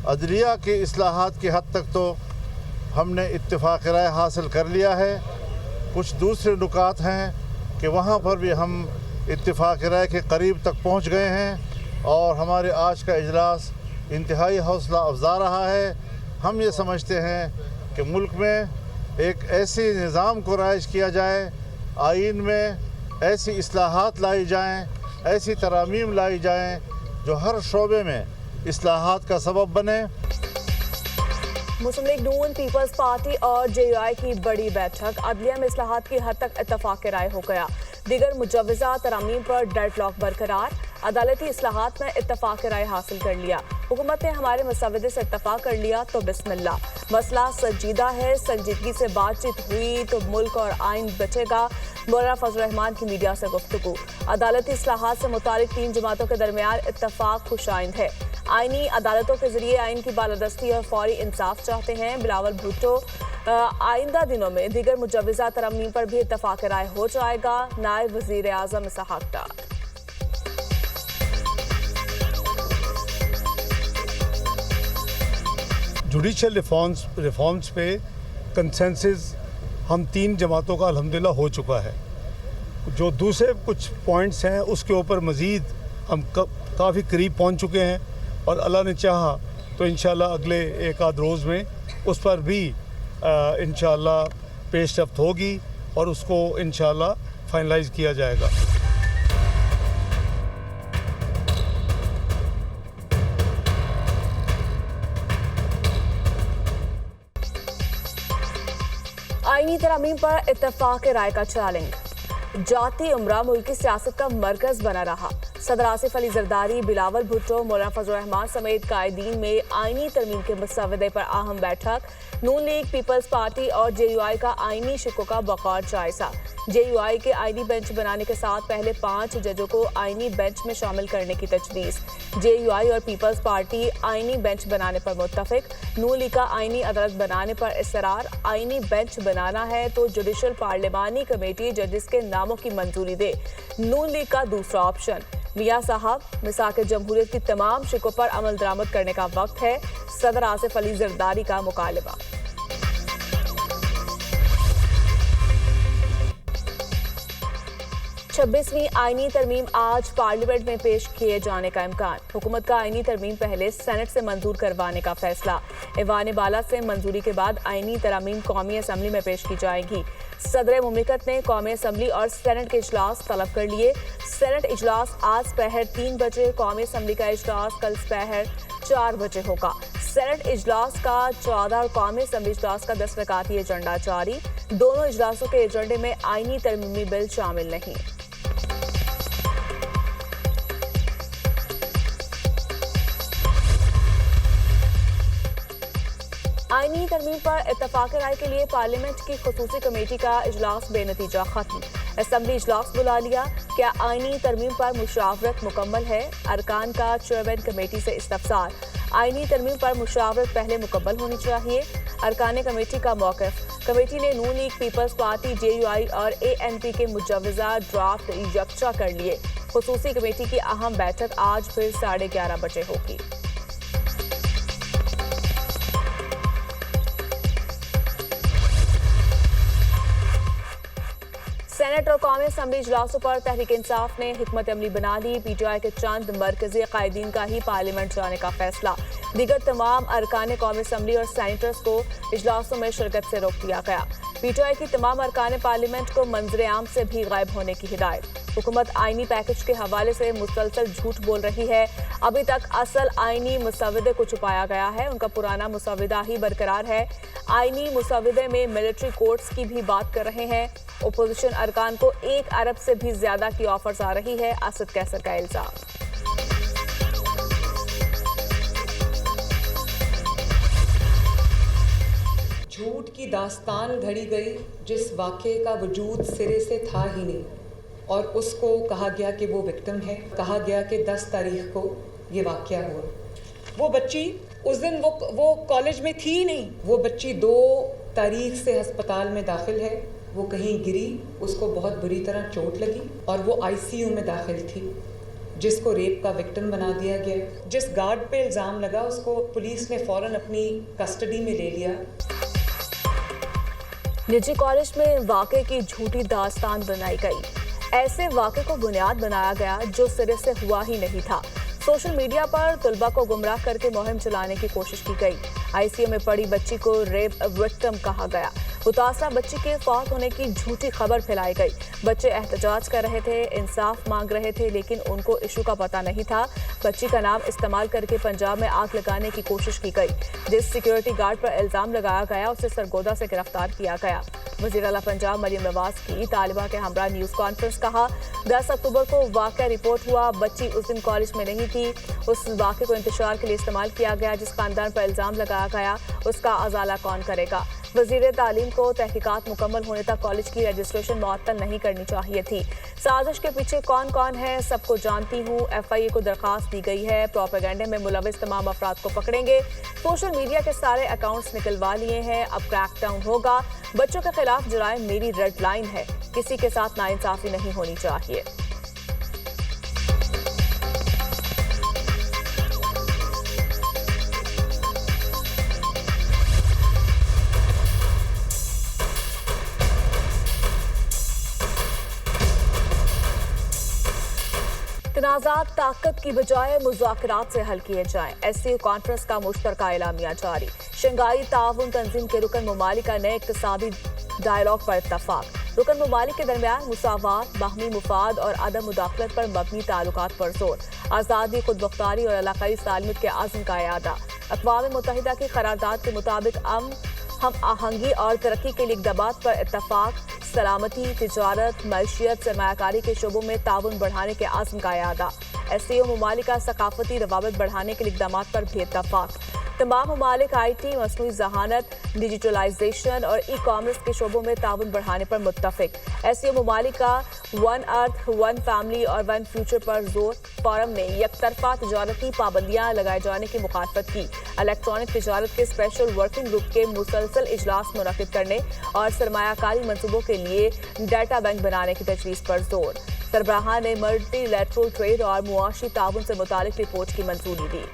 عدلیہ کی اصلاحات کی حد تک تو ہم نے اتفاق رائے حاصل کر لیا ہے. کچھ دوسرے نکات ہیں کہ وہاں پر بھی ہم اتفاق رائے کے قریب تک پہنچ گئے ہیں اور ہمارے آج کا اجلاس انتہائی حوصلہ افزا رہا ہے. ہم یہ سمجھتے ہیں کہ ملک میں ایک ایسی نظام کو رائج کیا جائے، آئین میں ایسی اصلاحات لائی جائیں، ایسی ترامیم لائی جائیں جو ہر شعبے میں اصلاحات کا سبب بنے. مسلم لیگ نون، پیپلز پارٹی اور جے یو آئی کی بڑی بیٹھک. عدلیہ میں اصلاحات کی حد تک اتفاق رائے ہو گیا. دیگر مجوزہ ترامیم پر ڈیڈ لاک برقرار. عدالتی اصلاحات میں اتفاق رائے حاصل کر لیا. حکومت نے ہمارے مسودے سے اتفاق کر لیا تو بسم اللہ. مسئلہ سنجیدہ ہے، سنجیدگی سے بات چیت ہوئی تو ملک اور آئین بچے گا. مولانا فضل الرحمان کی میڈیا سے گفتگو. عدالتی اصلاحات سے متعلق 3 جماعتوں کے درمیان اتفاق خوش آئند ہے. آئینی عدالتوں کے ذریعے آئین کی بالادستی اور فوری انصاف چاہتے ہیں. بلاول بھٹو. آئندہ دنوں میں دیگر مجوزہ ترامیم پر بھی اتفاق رائے ہو جائے گا. نائب وزیر اعظم اسحاق ڈار. جوڈیشل ریفارمز پہ کنسنسس ہم 3 جماعتوں کا الحمدللہ ہو چکا ہے. جو دوسرے کچھ پوائنٹس ہیں اس کے اوپر مزید ہم کافی قریب پہنچ چکے ہیں اور اللہ نے چاہا تو انشاءاللہ اگلے 1 روز میں اس پر بھی انشاءاللہ پیش رفت ہوگی اور اس کو انشاءاللہ فائنلائز کیا جائے گا. آئینی ترامیم پر اتفاق رائے کا چیلنج. جاتی عمرہ ملکی سیاست کا مرکز بنا رہا. صدر آصف علی زرداری، بلاول بھٹو، مولانا فضل الرحمان سمیت قائدین میں آئینی ترمیم کے مسودے پر اہم بیٹھک. نون لیگ، پیپلز پارٹی اور جے یو آئی کا آئینی شقوں کا بغور جائزہ. جے یو آئی کے آئینی بینچ بنانے کے ساتھ پہلے 5 ججوں کو آئینی بینچ میں شامل کرنے کی تجویز. جے یو آئی اور پیپلز پارٹی آئینی بینچ بنانے پر متفق. نون لیگ کا آئینی عدالت بنانے پر اصرار. آئینی بینچ بنانا ہے تو جوڈیشل پارلیمانی کمیٹی ججز کے ناموں کی منظوری دے. نون لیگ کا دوسرا آپشن. میاں صاحب، مساق جمہوریت کی تمام شقوں پر عمل درآمد کرنے کا وقت ہے. صدر آصف علی زرداری کا مکالمہ. 26ویں آئینی ترمیم آج پارلیمنٹ میں پیش کیے جانے کا امکان. حکومت کا آئینی ترمیم پہلے سینٹ سے منظور کروانے کا فیصلہ. ایوان بالا سے منظوری کے بعد آئینی ترامیم قومی اسمبلی میں پیش کی جائے گی. صدر مملکت نے قومی اسمبلی اور سینٹ کے اجلاس طلب کر لیے. سینٹ اجلاس آج پہر 3 بجے، قومی اسمبلی کا اجلاس کل پہر 4 بجے ہوگا. سینٹ اجلاس کا 14 اور قومی اسمبلی اجلاس کا 10 رکعتی ایجنڈا جاری. دونوں اجلاسوں کے ایجنڈے میں آئینی ترمیمی بل شامل نہیں. آئینی ترمیم پر اتفاق رائے کے لیے پارلیمنٹ کی خصوصی کمیٹی کا اجلاس بے نتیجہ ختم. اسمبلی اجلاس بلا لیا. کیا آئینی ترمیم پر مشاورت مکمل ہے؟ ارکان کا چیئرمین کمیٹی سے استفسار. آئینی ترمیم پر مشاورت پہلے مکمل ہونی چاہیے. ارکان کمیٹی کا موقف. کمیٹی نے Noon League, Peoples Party, J U I اور اے این پی کے مجوزہ ڈرافٹ یکجا کر لیے. خصوصی کمیٹی کی اہم بیٹھک آج پھر 11:30 بجے ہوگی. سینٹ اور قومی اسمبلی اجلاسوں پر تحریک انصاف نے حکمت عملی بنا لی. پی ٹی آئی کے چند مرکزی قائدین کا ہی پارلیمنٹ جانے کا فیصلہ. دیگر تمام ارکان قومی اسمبلی اور سینیٹرز کو اجلاسوں میں شرکت سے روک دیا گیا. پی ٹی آئی کی تمام ارکان پارلیمنٹ کو منظر عام سے بھی غائب ہونے کی ہدایت. حکومت آئینی پیکج کے حوالے سے مسلسل جھوٹ بول رہی ہے. ابھی تک اصل آئینی مسودے کو چھپایا گیا ہے. ان کا پرانا مسودہ ہی برقرار ہے. آئینی مسودے میں ملٹری کورٹس کی بھی بات کر رہے ہیں. اپوزیشن ارکان کو 1 ارب سے بھی زیادہ کی آفرز آ رہی ہے. اسد کیسر کا الزام. جھوٹ کی داستان گھڑی گئی جس واقعے کا وجود سرے سے تھا ہی نہیں، اور اس کو کہا گیا کہ وہ وکٹم ہے. کہا گیا کہ 10 تاریخ کو یہ واقعہ ہوا. وہ بچی اس دن وہ کالج میں تھی ہی نہیں. وہ بچی 2 تاریخ سے ہسپتال میں داخل ہے. وہ کہیں گری، اس کو بہت بری طرح چوٹ لگی اور وہ آئی سی یو میں داخل تھی. जिस को रेप का विक्टिम बना दिया गया। जिस गार्ड पे इल्ज़ाम लगा उसको पुलिस ने फ़ौरन अपनी कस्टडी में ले लिया। निजी कॉलेज में वाक़े की झूठी दास्तान बनाई गई। ऐसे वाक़े को बुनियाद बनाया गया जो सिरे से हुआ ही नहीं था। सोशल मीडिया पर तलबा को गुमराह करके मुहिम चलाने की कोशिश की गई। आईसीयू में पड़ी बच्ची को रेप विक्टिम कहा गया। मुतासरा बच्ची के फौत होने की झूठी खबर फैलाई गई। बच्चे एहतजाज कर रहे थे, इंसाफ मांग रहे थे, लेकिन उनको इशू का पता नहीं था। बच्ची का नाम इस्तेमाल करके पंजाब में आग लगाने की कोशिश की गई। जिस सिक्योरिटी गार्ड पर इल्जाम लगाया गया उसे सरगोदा से गिरफ्तार किया गया। वज़ीर आला पंजाब मरियम नवाज की तालिबा के हमरा न्यूज़ कॉन्फ्रेंस कहा, 10 अक्टूबर को वाक़या रिपोर्ट हुआ। बच्ची उस दिन कॉलेज में नहीं थी। उस वाक़े को इंतशार के लिए इस्तेमाल किया गया। जिस खानदान पर इल्ज़ाम लगाया गया उसका अजाला कौन करेगा? वज़ीर तालीम को तहकीकात मुकम्मल होने तक कॉलेज की रजिस्ट्रेशन मुअत्तल नहीं करनी चाहिए थी। साजिश के पीछे कौन कौन है सबको जानती हूँ। FIA को दरख्वास्त दी गई है। प्रोपेगेंडे में मुलविस तमाम अफराद को पकड़ेंगे। सोशल मीडिया के सारे अकाउंट्स निकलवा लिए हैं। अब क्रैकडाउन होगा। बच्चों के खिलाफ जुराइम मेरी रेड लाइन है। किसी के साथ नाइंसाफी नहीं होनी चाहिए। तनाज़ात ताकत की बजाय मुज़ाकरात से हल किए जाएं। SCO कॉन्फ्रेंस का मुश्तरका एलामिया जारी। शंघाई ताउन तंजीम के रुकन ममालिक का नए इक़्तिसादी डायलॉग पर इत्तफाक। रुकन ममालिक के दरमियान मुसावात, बाहमी मुफाद और अदम मुदाखलत पर मबनी ताल्लुकात पर जोर। आज़ादी, खुद मुख्तारी और इलाकाई सालमियत के आज़म का इरादा। अक़वाम मुत्तहिदा की करारदाद के मुताबिक हम आहंगी और तरक्की के लिए इक़दामात पर इत्तफाक। सलामती, तिजारत, मईशियत, सरमायाकारी के शोबों में ताउन बढ़ाने के आज़म का इरादा। SCO ममालिक का सकाफती रवाबत बढ़ाने के लिए इक़दामात पर भी इत्तफाक। तमाम ममालिक IT, मसनूई ज़हानत, डिजिटलाइजेशन और ई-कॉमर्स के शोबों में ताउन बढ़ाने पर मुत्तफिक। SCO ममालिक का वन अर्थ, वन फैमिली और वन फ्यूचर पर जोर। फोरम ने यकतरफा तजारती पाबंदियाँ लगाए जाने की मुखालफत की। इलेक्ट्रॉनिक तजारत के स्पेशल वर्किंग ग्रुप के मुसलसल इजलास मुनक्किद करने और सरमायाकारी मनसूबों के लिए डाटा बैंक बनाने की तजवीज़ पर जोर। सरबराह ने मल्टीलैटरल ट्रेड और मुआशी ताउन से मुतालिक रिपोर्ट की मंजूरी दी।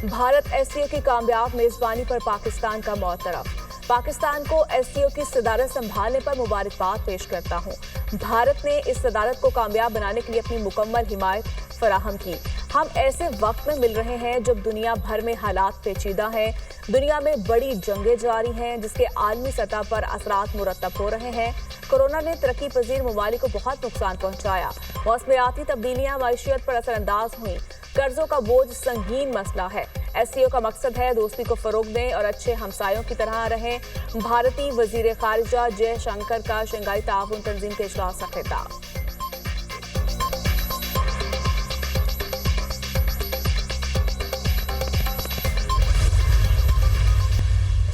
भारत SCO की कामयाब मेजबानी पर पाकिस्तान का मौतरफ। पाकिस्तान को SCO की सदारत संभालने पर मुबारकबाद पेश करता हूँ। भारत ने इस सदारत को कामयाब बनाने के लिए अपनी मुकम्मल हिमायत फराहम की। हम ऐसे वक्त में मिल रहे हैं जब दुनिया भर में हालात पेचीदा हैं। दुनिया में बड़ी जंगें जारी हैं जिसके आलमी सतह पर असरात मुरतब हो रहे हैं। कोरोना ने तरक्की पजीर ममालिक को बहुत नुकसान पहुँचाया। मौसमियाती तब्दीलियाँ मईशियत पर असरअंदाज हुई। कर्जों का बोझ संगीन मसला है। SCO का मकसद है दोस्ती को फरोग दें और अच्छे हमसायों की तरह रहें। भारतीय वजीर खारिजा जयशंकर का शंघाई ताउन तंजीम के इजलास का खिताब।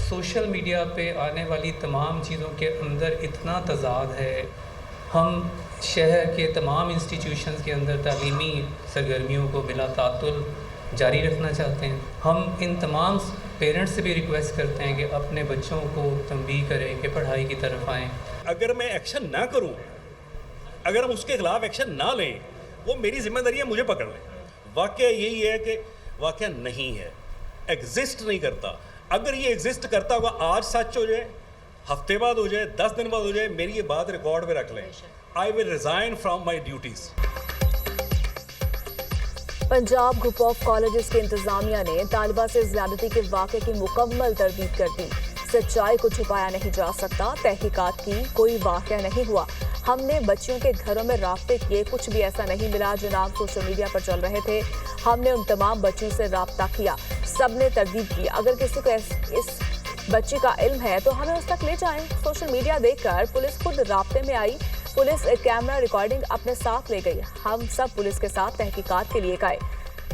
सोशल मीडिया पे आने वाली तमाम चीज़ों के अंदर इतना तज़ाद है। हम शहर के तमाम इंस्टीट्यूशंस के अंदर तालीमी सरगर्मियों को बिला तातुल जारी रखना चाहते हैं। हम इन तमाम पेरेंट्स से भी रिक्वेस्ट करते हैं कि अपने बच्चों को तंबीह करें कि पढ़ाई की तरफ आएँ। अगर मैं एक्शन ना करूं, अगर हम उसके खिलाफ एक्शन ना लें, वो मेरी जिम्मेदारी है, मुझे पकड़ लें। वाकया यही है कि वाकया नहीं है, एग्जिस्ट नहीं करता। अगर ये एग्जिस्ट करता होगा, आज सच हो जाए, हफ्ते बाद हो जाए, 10 दिन बाद हो जाए, मेरी ये बात रिकॉर्ड में रख लें। I will resign from my duties. Punjab group of colleges के इंतजामिया ने तालिबा से ज़्यादती के वाक़े की मुकम्मल तरदीद कर दी। सच्चाई को छुपाया नहीं जा सकता। तहकीकात की, कोई वाक़या नहीं हुआ। हमने बच्चियों के घरों में राब्ते किए, कुछ भी ऐसा नहीं मिला जो नाम सोशल मीडिया पर चल रहे थे। हमने उन तमाम बच्चियों से राब्ता किया, सब ने तरदीद की। अगर किसी को इस बच्ची का इल्म है तो हमें उस तक ले जाएं। सोशल मीडिया देखकर पुलिस खुद राब्ते में आई। पुलिस कैमरा रिकॉर्डिंग अपने साथ ले गई। हम सब पुलिस के साथ तहकीकात के लिए गए।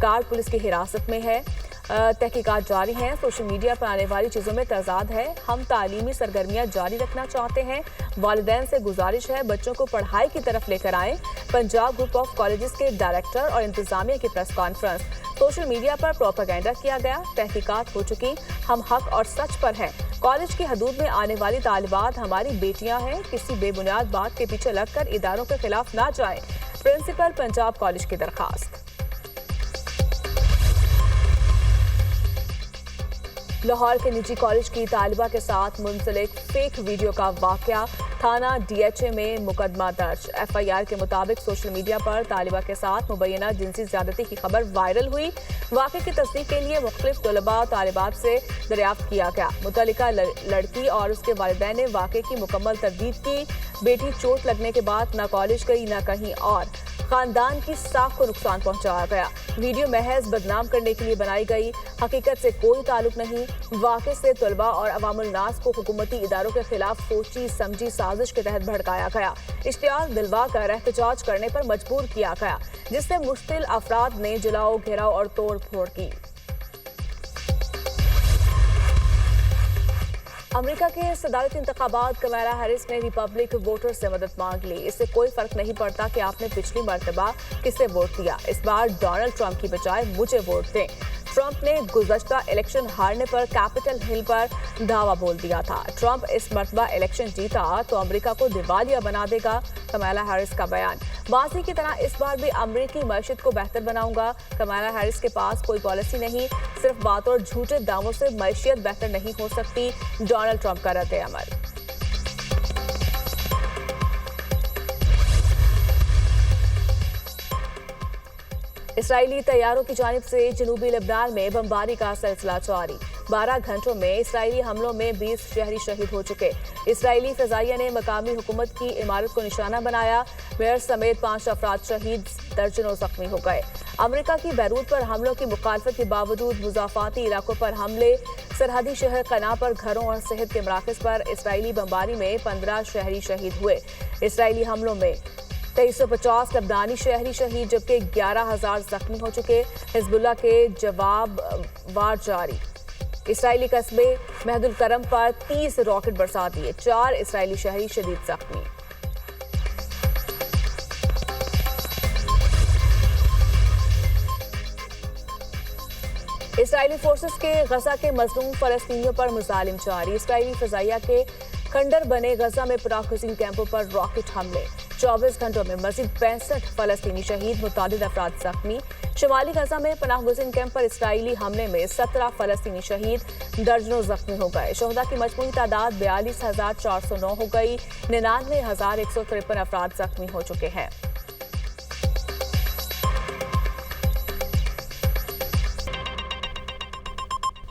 कार पुलिस की हिरासत में है। तहकीकात जारी हैं। सोशल मीडिया पर आने वाली चीज़ों में तजाद है। हम तालीमी सरगर्मियाँ जारी रखना चाहते हैं। वालिदैन से गुजारिश है बच्चों को पढ़ाई की तरफ लेकर आएँ। पंजाब ग्रुप ऑफ कॉलेजेस के डायरेक्टर और इंतजामिया की प्रेस कॉन्फ्रेंस। सोशल मीडिया पर प्रोपेगेंडा किया गया, तहकीकात हो चुकी। हम हक और सच पर हैं। कॉलेज की हदूद में आने वाली तालिबात हमारी बेटियां हैं, किसी बेबुनियाद बात के पीछे लगकर इदारों के खिलाफ ना जाएं। प्रिंसिपल पंजाब कॉलेज की दरखास्त। लाहौर के निजी कॉलेज की तालिबा के साथ मुंसलिक फेक वीडियो का वाकया, थाना DHA में मुकदमा दर्ज। FIR के मुताबिक सोशल मीडिया पर तालिबा के साथ मुबैना जिनसी ज्यादती की खबर वायरल हुई। वाक़े की तस्दीक के लिए मुख्तलिफ तलबा और तालिबात से दरियाफ्त किया गया। मुतल्लिका लड़की और उसके वालिदैन ने वाक़े की मुकम्मल तरदीद की। बेटी चोट लगने के बाद न कॉलेज गई न कहीं और। खानदान की साख को नुकसान पहुंचाया गया। वीडियो महज बदनाम करने के लिए बनाई गई, हकीकत से कोई ताल्लुक नहीं। वाक़े से तलबा और अवामुल नास को हुकूमती इदारों के खिलाफ सोची समझी साजिश के तहत भड़काया गया। इश्तियाक दिलवा कर एहतजाज करने पर मजबूर किया गया, जिससे मुश्तिल अफराद ने जलाओ, घेराव और तोड़ फोड़ की। अमेरिका के सदारती इंतखाबात कमला हैरिस ने रिपब्लिक वोटर से मदद मांग ली। इससे कोई फर्क नहीं पड़ता कि आपने पिछली मर्तबा किसे वोट दिया, इस बार डोनाल्ड ट्रंप की बजाय मुझे वोट दें। ट्रंप ने गुज़श्ता इलेक्शन हारने पर कैपिटल हिल पर दावा बोल दिया था। ट्रंप इस मर्तबा इलेक्शन जीता तो अमेरिका को दिवालिया बना देगा, कमला हैरिस का बयान। माजी की तरह इस बार भी अमेरिकी मईशत को बेहतर बनाऊंगा। कमला हैरिस के पास कोई पॉलिसी नहीं, सिर्फ बात और झूठे दावों से मईशत बेहतर नहीं हो सकती, डोनाल्ड ट्रंप का रद्द अमल। इसराइली तैयारों की जानिब से जनूबी लेबनान में बमबारी का सिलसिला जारी। 12 घंटों में इसराइली हमलों में 20 शहरी शहीद हो चुके। इसराइली फजाइया ने मकामी हुकूमत की इमारत को निशाना बनाया। मेयर समेत 5 अफराद शहीद, दर्जनों जख्मी हो गए। अमेरिका की बैरूत पर हमलों की मुखालफत के बावजूद मुजाफाती इलाकों पर हमले। सरहदी शहर कना पर घरों और सेहत के मराकज़ पर इसराइली बमबारी में 15 शहरी शहीद हुए। इसराइली हमलों में 2350 लबनानी शहरी शहीद, जबकि 11,000 जख्मी हो चुके। हिजबुल्लाह के जवाब वार जारी। इसराइली कस्बे महदुल करम पर 30 रॉकेट बरसा दिए, 4 इसराइली शहरी शदीद जख्मी। इसराइली फोर्सेस के गजा के मजलूम फलस्तीनियों पर मुजालिम जारी। इसराइली फजाइया के खंडर बने गजा में पनाहगज़ीन कैंपों पर रॉकेट हमले। 24 घंटों में मजीद 65 फलस्तीनी शहीद, मुतादिद अफराद जख्मी। शुमाली गजा में पनाहगज़ीन कैंप पर इसराइली हमले में 17 फलस्तीनी शहीद, दर्जनों जख्मी हो गए। शोहदा की मजमूई तादाद 42,409 हो गई। 99,153 अफराद जख्मी हो चुके हैं।